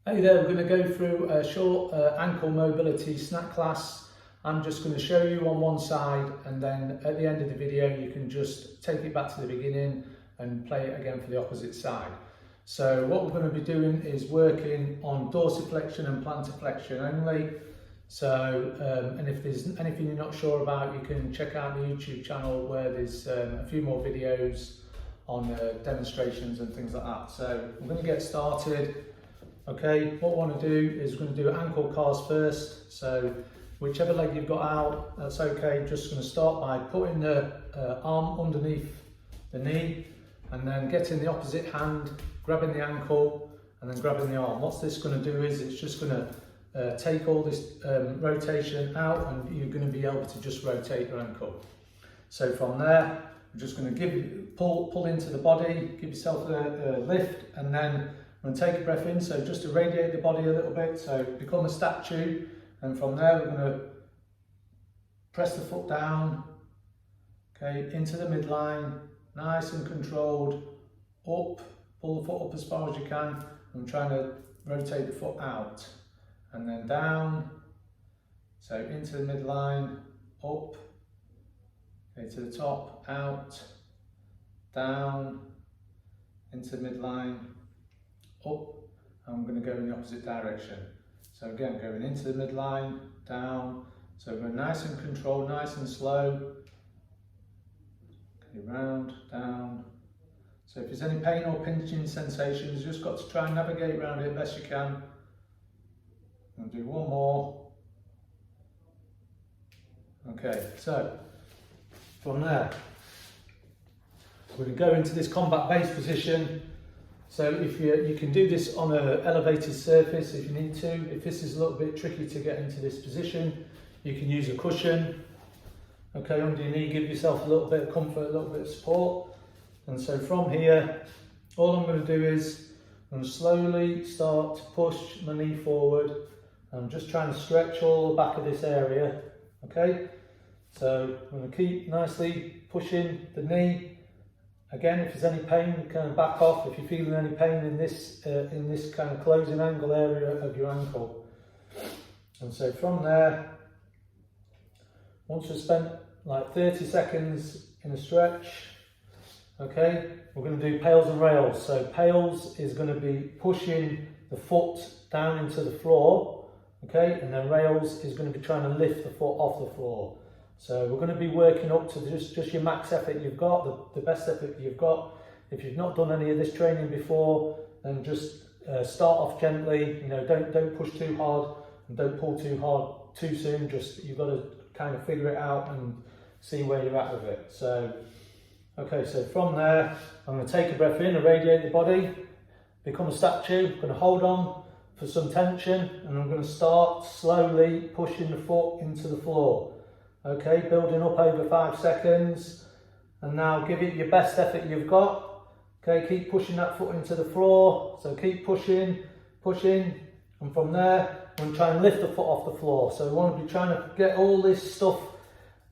Hey there, we're going to go through a short ankle mobility snack class. I'm just going to show you on one side, and then at the end of the video you can just take it back to the beginning and play it again for the opposite side. So what we're going to be doing is working on dorsiflexion and plantar flexion only. So and if there's anything you're not sure about, you can check out the YouTube channel where there's a few more videos on demonstrations and things like that. So we're going to get started. Okay, what we want to do is we're going to do ankle cars first. So whichever leg you've got out, that's okay. Just going to start by putting the arm underneath the knee, and then getting the opposite hand, grabbing the ankle, and then grabbing the arm. What this going to do is it's just going to take all this rotation out, and you're going to be able to just rotate your ankle. So from there, we're just going to pull into the body, give yourself a lift, and then I'm going to take a breath in, so just to radiate the body a little bit, so become a statue, and from there we're going to press the foot down, okay, into the midline, nice and controlled, up, pull the foot up as far as you can. I'm trying to rotate the foot out, and then down, so into the midline, up, okay, to the top, out, down, into the midline, up, and I'm going to go in the opposite direction. So again, going into the midline, down, so we're nice and controlled, nice and slow, okay, round, down. So if there's any pain or pinching sensations, you just got to try and navigate around it best you can. I'll do one more. Okay, so from there, we're going to go into this combat base position. So if you can do this on an elevated surface if you need to. If this is a little bit tricky to get into this position, you can use a cushion. Okay, under your knee, give yourself a little bit of comfort, a little bit of support. And so from here, all I'm going to do is I'm going to slowly start to push my knee forward. I'm just trying to stretch all the back of this area. Okay, so I'm going to keep nicely pushing the knee. Again, if there's any pain, you kind of back off if you're feeling any pain in this kind of closing angle area of your ankle. And so from there, once we've spent like 30 seconds in a stretch, okay, we're going to do PAILS and rails. So PAILS is going to be pushing the foot down into the floor, okay, and then rails is going to be trying to lift the foot off the floor. So we're going to be working up to just your max effort you've got, the best effort you've got. If you've not done any of this training before, then just start off gently. You know, don't push too hard and don't pull too hard too soon. Just you've got to kind of figure it out and see where you're at with it. So, okay, so from there, I'm going to take a breath in and radiate the body, become a statue. I'm going to hold on for some tension, and I'm going to start slowly pushing the foot into the floor. Okay, building up over 5 seconds, and now give it your best effort you've got. Okay, keep pushing that foot into the floor, so keep pushing, and from there, I'm going to try and lift the foot off the floor. So we want to be trying to get all this stuff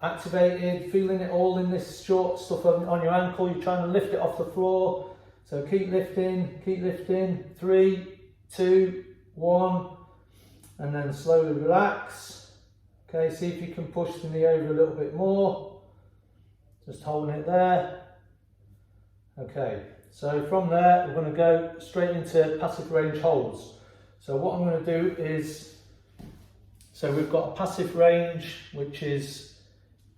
activated, feeling it all in this short stuff on your ankle. You're trying to lift it off the floor, so keep lifting, 3, 2, 1, and then slowly relax. Okay, see if you can push the knee over a little bit more, just holding it there. Okay, so from there we're going to go straight into passive range holds. So what I'm going to do is, so we've got a passive range, which is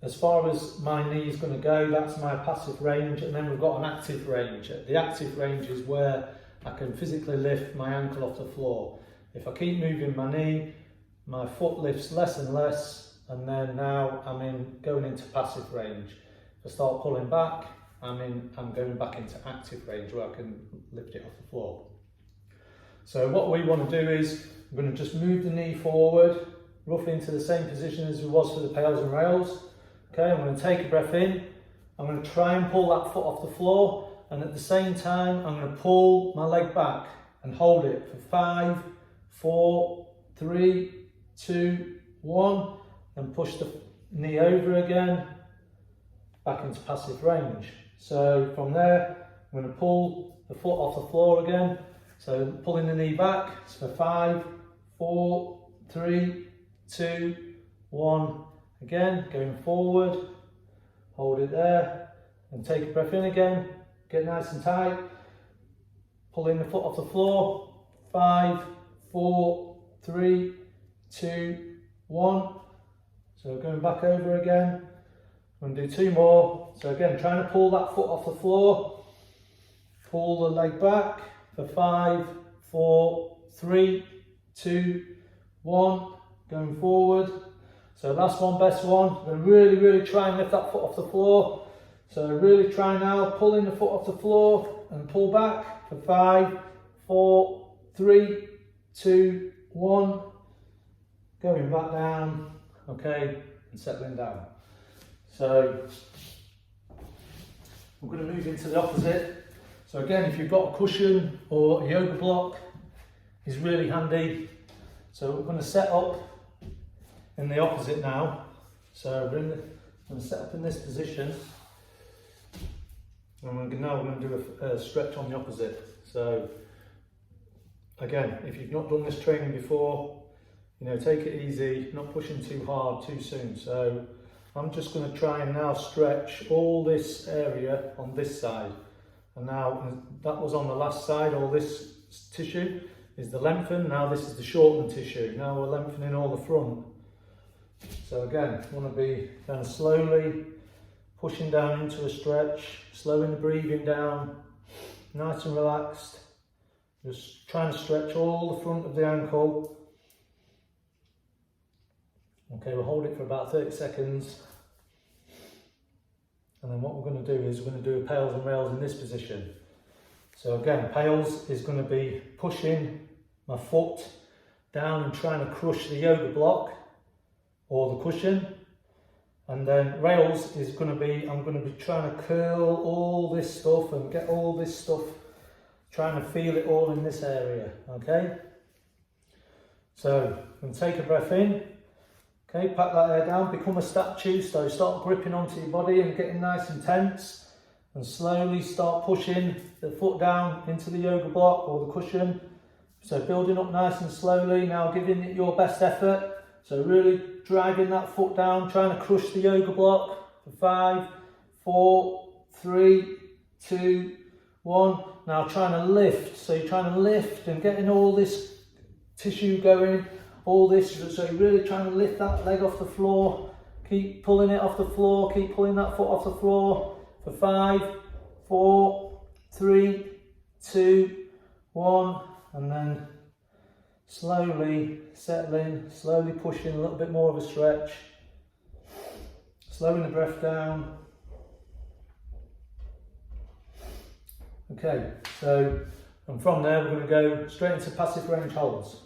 as far as my knee is going to go, that's my passive range, and then we've got an active range. The active range is where I can physically lift my ankle off the floor. If I keep moving my knee, my foot lifts less and less, and then now I'm going into passive range. If I start pulling back, I'm going back into active range where I can lift it off the floor. So what we want to do is we're going to just move the knee forward, roughly into the same position as it was for the PAILS and rails. Okay, I'm going to take a breath in. I'm going to try and pull that foot off the floor, and at the same time I'm going to pull my leg back and hold it for 5, 4, 3, 2, 1, and push the knee over again, back into passive range. So from there, I'm going to pull the foot off the floor again, So pulling the knee back, so for 5, 4, 3, 2, 1. Again, going forward, hold it there, and take a breath in again, get nice and tight, pulling the foot off the floor, 5, 4, 3, 2, 1. So going back over again, I'm going to do 2 more. So again, trying to pull that foot off the floor, pull the leg back for 5, 4, 3, 2, 1, going forward. So last one, best one. I'm going to really try and lift that foot off the floor. So really try now, pulling the foot off the floor and pull back for 5, 4, 3, 2, 1. Going back down, okay, and settling down. So we're going to move into the opposite. So again, if you've got a cushion or a yoga block, it's really handy. So we're going to set up in the opposite now. So I'm going to set up in this position, and now we're going to do a stretch on the opposite. So again, if you've not done this training before, you know, take it easy, not pushing too hard too soon. So I'm just going to try and now stretch all this area on this side. And now that was on the last side, all this tissue is the lengthen, now this is the shortened tissue. Now we're lengthening all the front. So again, you want to be kind of slowly pushing down into a stretch, slowing the breathing down, nice and relaxed. Just trying to stretch all the front of the ankle. Okay, we'll hold it for about 30 seconds. And then what we're going to do is we're going to do a PAILS and rails in this position. So again, PAILS is going to be pushing my foot down and trying to crush the yoga block or the cushion. And then rails is going to be, I'm going to be trying to curl all this stuff and get all this stuff, trying to feel it all in this area, okay? So, I'm going to take a breath in. Okay, pack that air down, become a statue, so start gripping onto your body and getting nice and tense, and slowly start pushing the foot down into the yoga block or the cushion. So building up nice and slowly, now giving it your best effort. So really driving that foot down, trying to crush the yoga block for 5, 4, 3, 2, 1. Now trying to lift, so you're trying to lift and getting all this tissue going. All this, so you're really trying to lift that leg off the floor, keep pulling it off the floor, keep pulling that foot off the floor for 5, 4, 3, 2, 1, and then slowly settling, slowly pushing a little bit more of a stretch, slowing the breath down. Okay, so and from there we're going to go straight into passive range holds.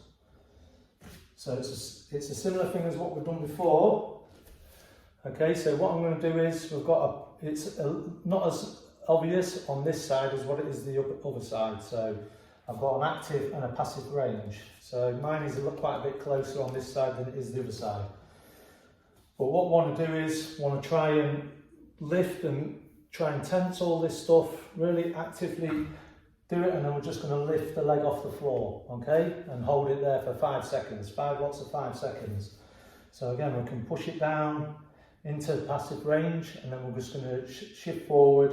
So it's a similar thing as what we've done before. Okay, so what I'm going to do is it's not as obvious on this side as what it is the other side. So I've got an active and a passive range. So mine is quite a bit closer on this side than it is the other side. But what I want to do is want to try and lift and try and tense all this stuff, really actively do it, and then we're just going to lift the leg off the floor, okay, and hold it there for 5 seconds, 5 lots of 5 seconds. So again, we can push it down into passive range, and then we're just going to shift forward,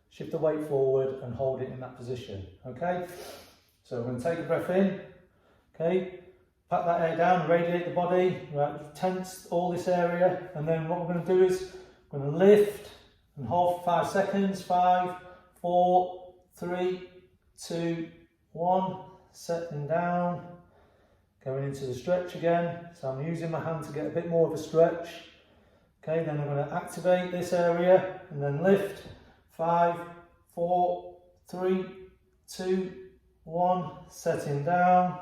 shift the weight forward and hold it in that position, okay. So we're going to take a breath in, okay, pat that air down, radiate the body, right, tense all this area, and then what we're going to do is we're going to lift and hold for 5 seconds, 5, 4, 3, 2, 1, settling down, going into the stretch again. So I'm using my hand to get a bit more of a stretch. Okay, then I'm going to activate this area and then lift. 5, 4, 3, 2, 1, setting down.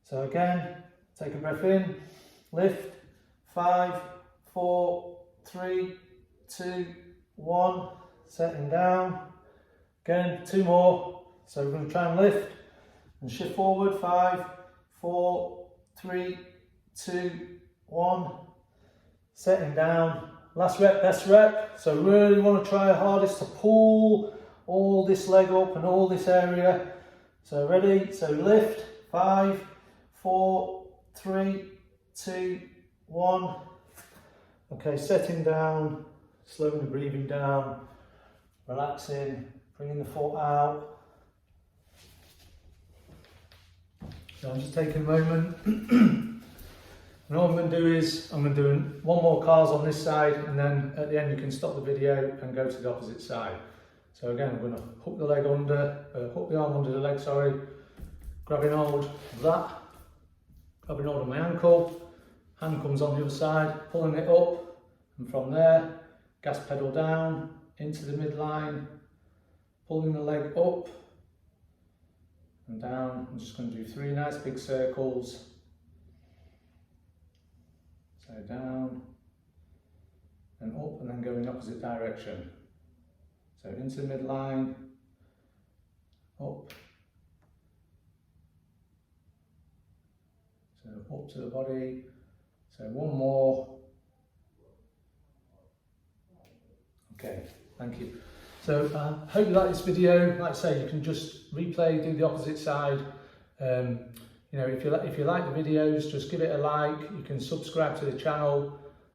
So again, take a breath in, lift. 5, 4, 3, 2, 1, setting down. Again, 2 more. So we're going to try and lift and shift forward. 5, 4, 3, 2, 1. Setting down. Last rep, best rep. So really want to try our hardest to pull all this leg up and all this area. So ready, so lift, 5, 4, 3, 2, 1. Okay, setting down, slowly breathing down, relaxing, bringing the foot out. So I'm just taking a moment. And all I'm going to do is, I'm going to do one more cars on this side, and then at the end you can stop the video and go to the opposite side. So again, I'm going to hook the leg under, hook the arm under the leg, sorry, grabbing hold of that, grabbing hold of my ankle, hand comes on the other side, pulling it up, and from there, gas pedal down, into the midline, pulling the leg up and down. I'm just going to do 3 nice big circles. So down and up, and then go in the opposite direction. So into the midline, up, so up to the body. So one more. Okay, thank you. So hope you like this video. Like I say, you can just replay, do the opposite side. You know, if you like the videos, just give it a like. You can subscribe to the channel.